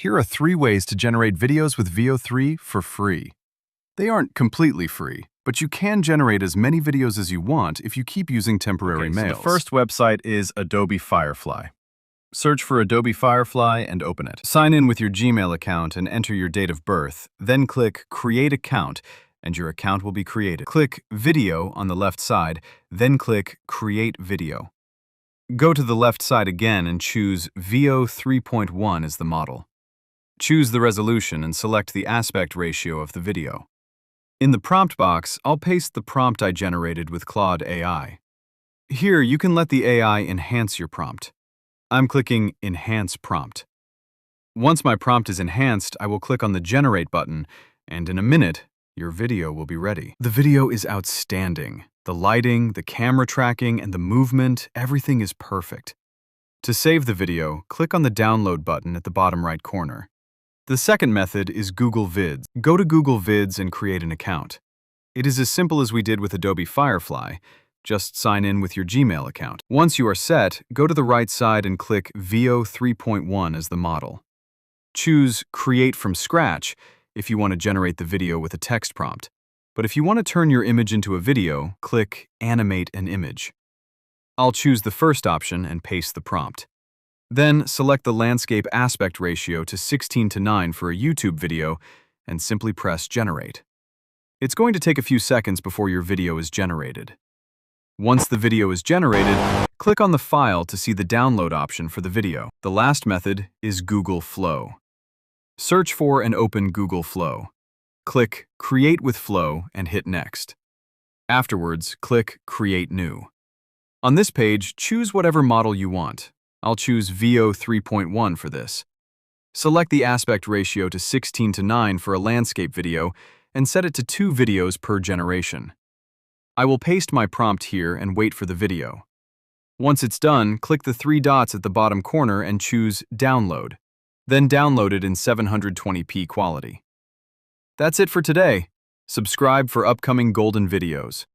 Here are 3 ways to generate videos with Veo 3 for free. They aren't completely free, but you can generate as many videos as you want if you keep using temporary So mails. the first website is Adobe Firefly. Search for Adobe Firefly and open it. Sign in with your Gmail account and enter your date of birth. Then click Create Account, and your account will be created. Click Video on the left side, then click Create Video. Go to the left side again and choose Veo 3.1 as the model. Choose the resolution and select the aspect ratio of the video. In the prompt box, I'll paste the prompt I generated with Claude AI. Here, you can let the AI enhance your prompt. I'm clicking Enhance Prompt. Once my prompt is enhanced, I will click on the Generate button, and in a minute, your video will be ready. The video is outstanding. The lighting, the camera tracking, and the movement, everything is perfect. To save the video, click on the Download button at the bottom right corner. The second method is Google Vids. Go to Google Vids and create an account. It is as simple as we did with Adobe Firefly. Just sign in with your Gmail account. Once you are set, go to the right side and click Veo 3.1 as the model. Choose Create from Scratch if you want to generate the video with a text prompt. But if you want to turn your image into a video, click Animate an Image. I'll choose the first option and paste the prompt. Then select the landscape aspect ratio to 16:9 for a YouTube video and simply press Generate. It's going to take a few seconds before your video is generated. Once the video is generated, click on the file to see the download option for the video. The last method is Google Flow. Search for and open Google Flow. Click Create with Flow and hit Next. Afterwards, click Create New. On this page, choose whatever model you want. I'll choose Veo 3.1 for this. Select the aspect ratio to 16:9 for a landscape video and set it to 2 videos per generation. I will paste my prompt here and wait for the video. Once it's done, click the 3 dots at the bottom corner and choose Download. Then download it in 720p quality. That's it for today. Subscribe for upcoming golden videos.